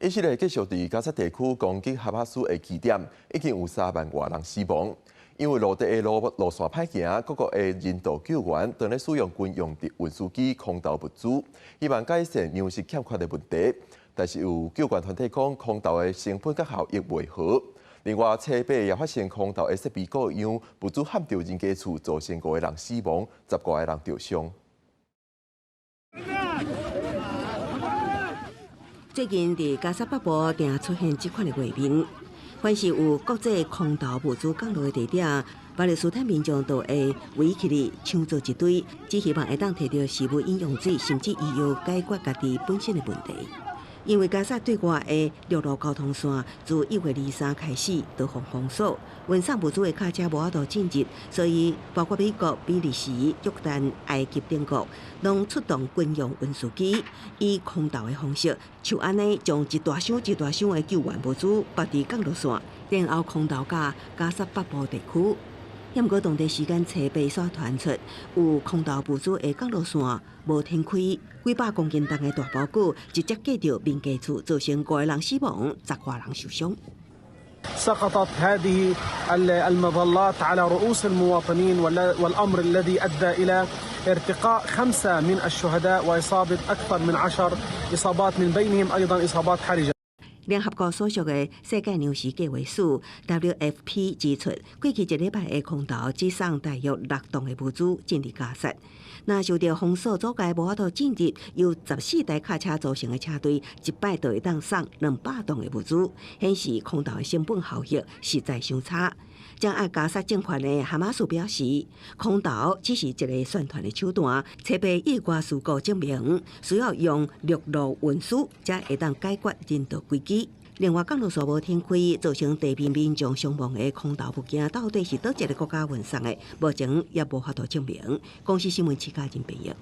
以色列继续伫加沙地区攻击哈马斯的据点，已经有3万外人死亡。因为陆地的路线歹行，各国的人道救援正在使用军用的运输机空投物资，希望改善粮食欠缺的问题。但是有救援团体讲，空投的成本甲效益袂好。另外，车北也发现空投的设备各样，物资陷到人家厝，造成5个人死亡，10个人受伤。 最近伫加沙北部定出现这款的画面，凡是有国际空投物资降落的地点，巴勒斯坦民众都会围起来抢做一堆，只希望会当摕到食物饮用水，甚至医药解决家己本身的问题。因为加沙对外的陆路交通线自1月23开始都封锁，运送物资的卡车无法度进入，所以包括美国、比利时、约旦、埃及等国，拢出动军用运输机，以空投的方式，就安尼将一大箱一大箱的救援物资绑伫降落线，然后空投到加沙北部地区。 也毋过，当地时间车被所传出，有空投物资的降落线无停开，几百公斤重的大包裹直接架到民家厝，造成5个人死亡，10个人受伤。 سقطت هذه المظلات على رؤوس المواطنين والأمر الذي أدى إلى ارتقاء 5 من الشهداء وإصابة أكثر من 10 إصابات من بينهم أيضا إصابات حرجة. 联合国所属的世界粮食计划署 WFP 指出，过去1礼拜的空投只送大约6吨的物资进入加沙。那受到封锁阻碍无法度进入，由14台卡车组成的车队，一摆就会当送200吨的物资，显示空投的成本效益实在相差。将按加沙政权的哈马斯表示，空投只是一个宣传的手段，车被意外事故证明需要用陆路运输才会当解决人道危机。另外，降落线无停开，造成地面民众伤亡的空投物件，到底是倒一个国家运送的？目前也无法度证明。公司新闻旗下人评论。